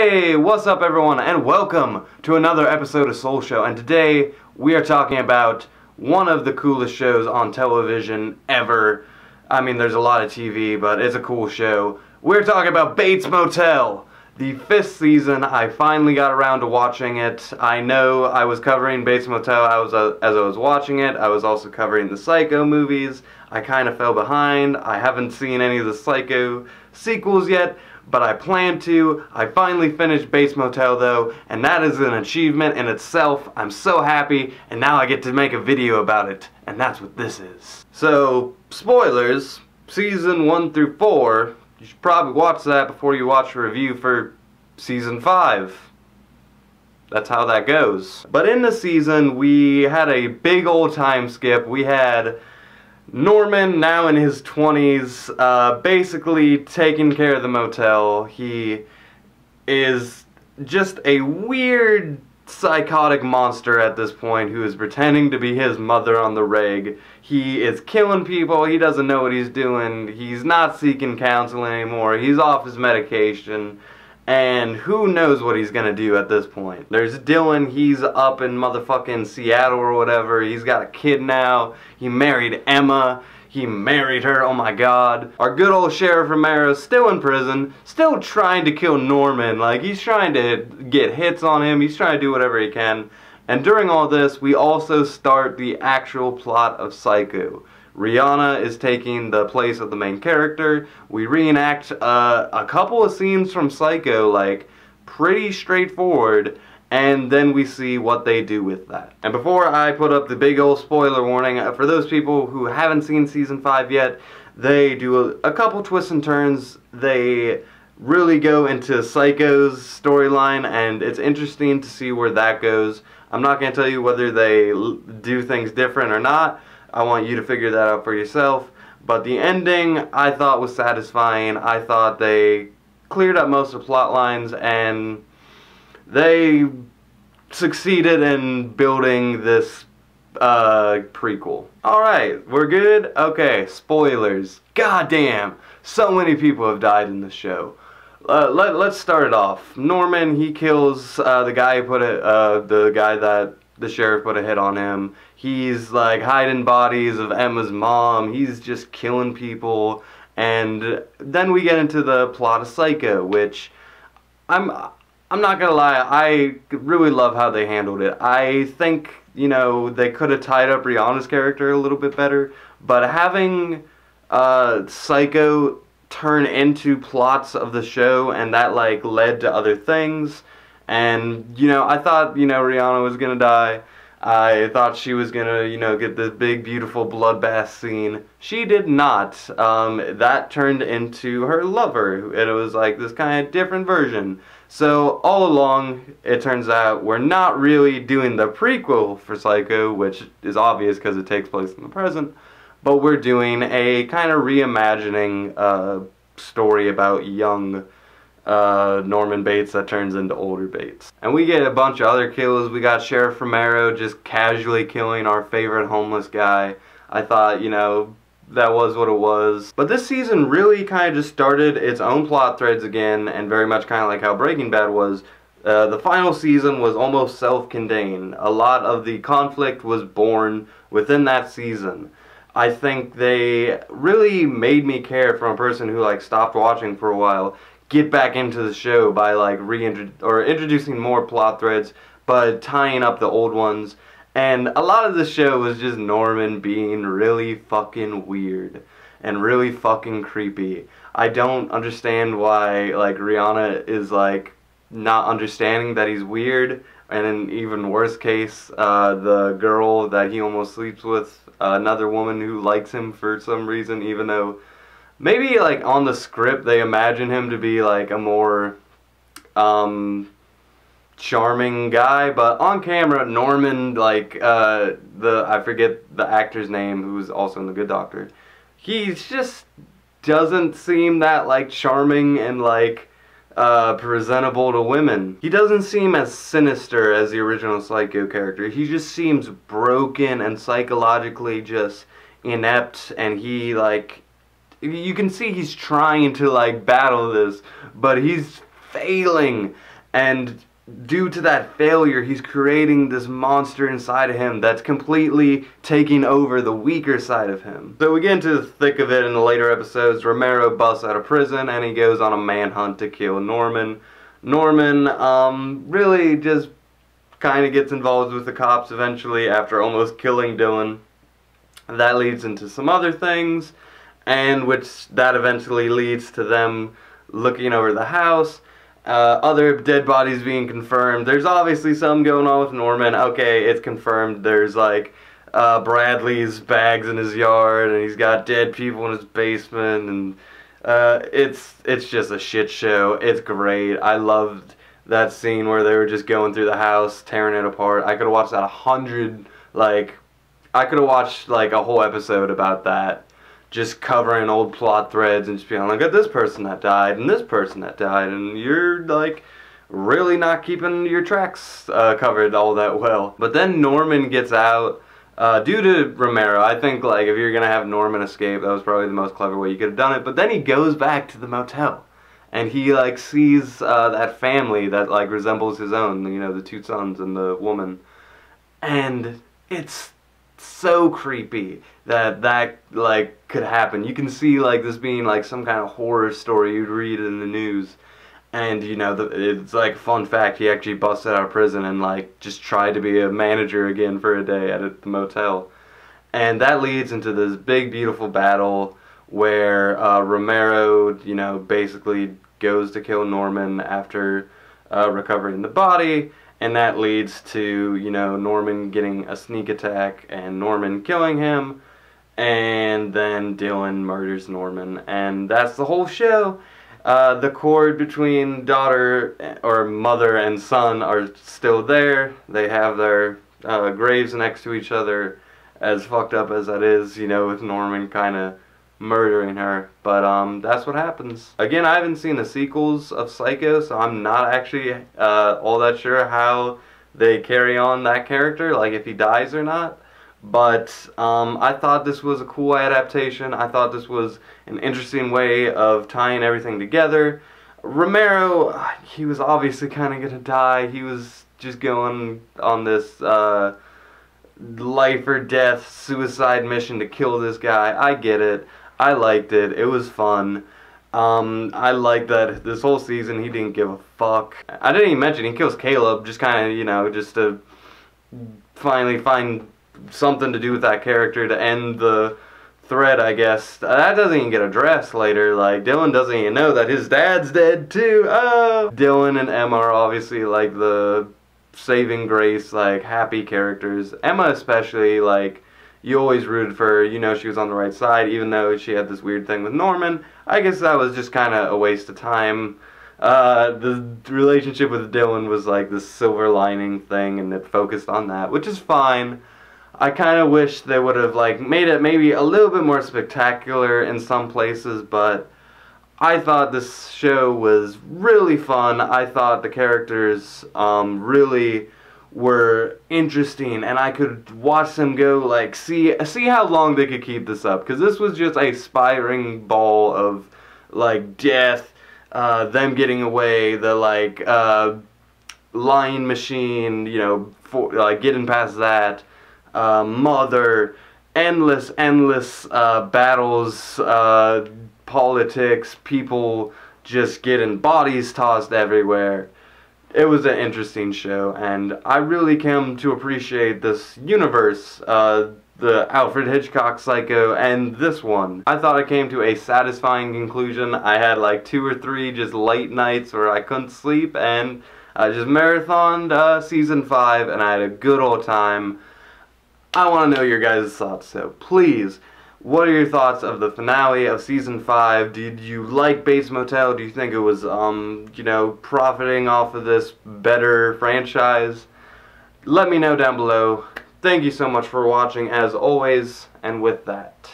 Hey, what's up everyone, and welcome to another episode of Solshow. And today we are talking about one of the coolest shows on television ever. I mean, there's a lot of TV, but it's a cool show. We're talking about Bates Motel. The 5th season, I finally got around to watching it. I know I was covering Bates Motel as I was watching it. I was also covering the Psycho movies. I kind of fell behind. I haven't seen any of the Psycho sequels yet, but I plan to. I finally finished Bates Motel though, and that is an achievement in itself. I'm so happy, and now I get to make a video about it, and that's what this is. So, spoilers, season 1 through 4, you should probably watch that before you watch a review for season 5. That's how that goes. But in the season, we had a big old time skip. We had Norman, now in his 20s, basically taking care of the motel. He is just a weird, psychotic monster at this point who is pretending to be his mother on the reg. He is killing people. He doesn't know what he's doing. He's not seeking counseling anymore. He's off his medication. And who knows what he's gonna do at this point. There's Dylan, he's up in motherfucking Seattle or whatever. He's got a kid now. He married Emma. He married her, oh my god. Our good old Sheriff Romero's still in prison, still trying to kill Norman. Like, he's trying to get hits on him. He's trying to do whatever he can. And during all this, we also start the actual plot of Psycho. Rihanna is taking the place of the main character. We reenact a couple of scenes from Psycho, like, pretty straightforward, and then we see what they do with that. And before I put up the big old spoiler warning, for those people who haven't seen season 5 yet, they do a couple twists and turns. They really go into Psycho's storyline, and it's interesting to see where that goes. I'm not going to tell you whether they do things different or not. I want you to figure that out for yourself. But the ending, I thought, was satisfying. I thought they cleared up most of the plot lines, and they succeeded in building this prequel. Alright, we're good? Okay, spoilers. Goddamn, so many people have died in this show. Let's start it off. Norman, he kills the guy that the sheriff put a hit on him. He's like hiding bodies of Emma's mom. He's just killing people. And then we get into the plot of Psycho, which I'm not gonna lie, I really love how they handled it. I think, you know, they could have tied up Rihanna's character a little bit better, but having Psycho turn into plots of the show, and that like led to other things. And, you know, I thought, you know, Rihanna was gonna die. I thought she was gonna, you know, get this big, beautiful bloodbath scene. She did not. That turned into her lover, and it was like this kind of different version. So, all along, it turns out we're not really doing the prequel for Psycho, which is obvious because it takes place in the present, but we're doing a kind of reimagining story about young Norman Bates that turns into older Bates. And we get a bunch of other kills. We got Sheriff Romero just casually killing our favorite homeless guy. I thought, you know, that was what it was. But this season really kind of just started its own plot threads again, and very much kind of like how Breaking Bad was. The final season was almost self-contained. A lot of the conflict was born within that season. I think they really made me care, from a person who like stopped watching for a while, get back into the show by like introducing more plot threads, but tying up the old ones. And a lot of the show was just Norman being really fucking weird and really fucking creepy. I don't understand why like Rihanna is like not understanding that he's weird. And in even worse case, the girl that he almost sleeps with, another woman who likes him for some reason, even though maybe like on the script they imagine him to be like a more charming guy, but on camera Norman, like I forget the actor's name who's also in The Good Doctor, he just doesn't seem that like charming and like presentable to women. He doesn't seem as sinister as the original Psycho character. He just seems broken and psychologically just inept, and he like, you can see he's trying to like battle this, but he's failing, and due to that failure, he's creating this monster inside of him that's completely taking over the weaker side of him. So we get into the thick of it in the later episodes. Romero busts out of prison and he goes on a manhunt to kill Norman. Norman really just kind of gets involved with the cops eventually after almost killing Dylan. That leads into some other things, and which that eventually leads to them looking over the house. Other dead bodies being confirmed. There's obviously some going on with Norman. Okay, it's confirmed. There's like Bradley's bags in his yard, and he's got dead people in his basement, and it's just a shit show. It's great. I loved that scene where they were just going through the house, tearing it apart. I could have watched that I could have watched like a whole episode about that. Just covering old plot threads and just being like, look at this person that died and this person that died, and you're like really not keeping your tracks covered all that well. But then Norman gets out due to Romero. I think like if you're gonna have Norman escape, that was probably the most clever way you could have done it. But then he goes back to the motel and he like sees that family that like resembles his own, you know, the two sons and the woman, and it's so creepy that like could happen. You can see like this being like some kind of horror story you'd read in the news, and you know it's like a fun fact, he actually busted out of prison and like just tried to be a manager again for a day at the motel, and that leads into this big beautiful battle where Romero, you know, basically goes to kill Norman after recovering the body. And that leads to, you know, Norman getting a sneak attack and Norman killing him. And then Dylan murders Norman. And that's the whole show. The cord between daughter or mother and son are still there. They have their graves next to each other. As fucked up as that is, you know, with Norman kind of murdering her, but that's what happens. Again, I haven't seen the sequels of Psycho, so I'm not actually all that sure how they carry on that character, like if he dies or not. But I thought this was a cool adaptation. I thought this was an interesting way of tying everything together. Romero, he was obviously kind of gonna die. He was just going on this life or death suicide mission to kill this guy. I get it. I liked it. It was fun. I like that this whole season he didn't give a fuck. I didn't even mention he kills Caleb, just kind of, you know, just to finally find something to do with that character to end the thread, I guess. That doesn't even get addressed later. Like, Dylan doesn't even know that his dad's dead too. Oh! Dylan and Emma are obviously like the saving grace, like happy characters. Emma especially, like, you always rooted for her. You know she was on the right side, even though she had this weird thing with Norman. I guess that was just kind of a waste of time. The relationship with Dylan was like this silver lining thing, and it focused on that, which is fine. I kind of wish they would have like made it maybe a little bit more spectacular in some places, but I thought this show was really fun. I thought the characters really were interesting, and I could watch them go, like, see how long they could keep this up, because this was just a spiraling ball of like death, them getting away, the like lying machine, you know, for like getting past that, mother, endless battles, politics, people just getting bodies tossed everywhere. It was an interesting show, and I really came to appreciate this universe, the Alfred Hitchcock Psycho, and this one. I thought I came to a satisfying conclusion. I had like 2 or 3 just late nights where I couldn't sleep, and I just marathoned season 5, and I had a good old time. I want to know your guys' thoughts, so please, what are your thoughts of the finale of season 5? Did you like Bates Motel? Do you think it was, you know, profiting off of this better franchise? Let me know down below. Thank you so much for watching, as always, and with that,